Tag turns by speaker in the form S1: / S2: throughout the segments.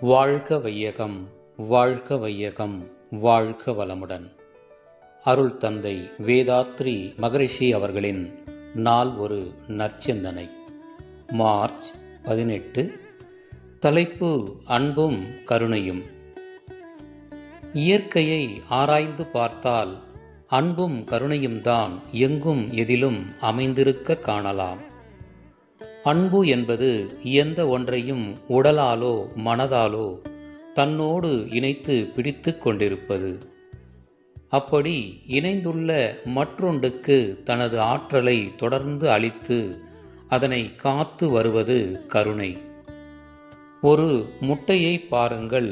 S1: வாழ்க வையகம், வாழ்க வையகம், வாழ்க வளமுடன். அருள் தந்தை வேதாத்ரி மகரிஷி அவர்களின் நாள் ஒரு நற்சிந்தனை. மார்ச் 18. தலைப்பு: அன்பும் கருணையும். இயற்கையை ஆராய்ந்து பார்த்தால் அன்பும் கருணையும் தான் எங்கும் எதிலும் அமைந்திருக்க காணலாம். அன்பு என்பது எந்த ஒன்றையும் உடலாலோ மனதாலோ தன்னோடு இணைத்து பிடித்து கொண்டிருப்பது. அப்படி இணைந்துள்ள மற்றொன்றுக்கு தனது ஆற்றலை தொடர்ந்து அளித்து அதனை காத்து வருவது கருணை. ஒரு முட்டையை பாருங்கள்.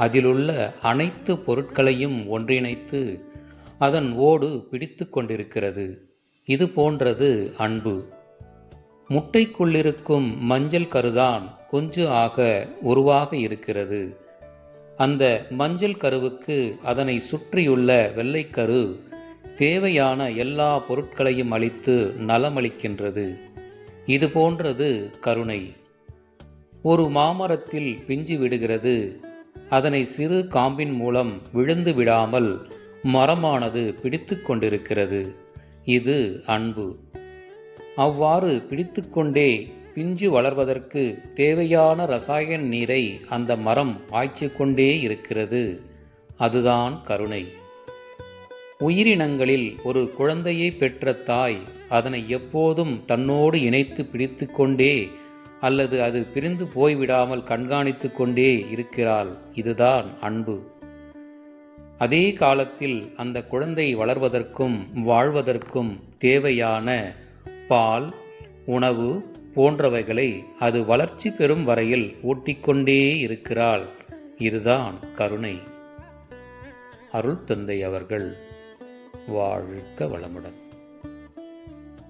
S1: அதிலுள்ள அனைத்து பொருட்களையும் ஒன்றிணைத்து அதன் ஓடு பிடித்து கொண்டிருக்கிறது. இது போன்றது அன்பு. முட்டைக்குள்ளிருக்கும் மஞ்சள் கருதான் குஞ்சு ஆக உருவாக இருக்கிறது. அந்த மஞ்சள் கருவுக்கு அதனை சுற்றியுள்ள வெள்ளைக்கரு தேவையான எல்லா பொருட்களையும் அளித்து நலமளிக்கின்றது. இது போன்றது கருணை. ஒரு மாமரத்தில் பிஞ்சு விடுகிறது. அதனை சிறு காம்பின் மூலம் விழுந்து விடாமல் மரமானது பிடித்து கொண்டிருக்கிறது. இது அன்பு. அவ்வாறு பிடித்து கொண்டே பிஞ்சு வளர்வதற்கு தேவையான ரசாயன நீரை அந்த மரம் பாய்ச்சி கொண்டே இருக்கிறது. அதுதான் கருணை. உயிரினங்களில் ஒரு குழந்தையை பெற்ற தாய் அதனை எப்போதும் தன்னோடு இணைத்து பிடித்து கொண்டே அல்லது அது பிரிந்து போய்விடாமல் கண்காணித்து கொண்டே இருக்கிறாள். இதுதான் அன்பு. அதே காலத்தில் அந்த குழந்தை வளர்வதற்கும் வாழ்வதற்கும் தேவையான பால், உணவு போன்றவைகளை அது வளர்ச்சி பெறும் வரையில் ஊட்டிக்கொண்டே இருக்கிறாள். இதுதான் கருணை. அருள் தந்தை அவர்கள் வாழ்க வளமுடன்.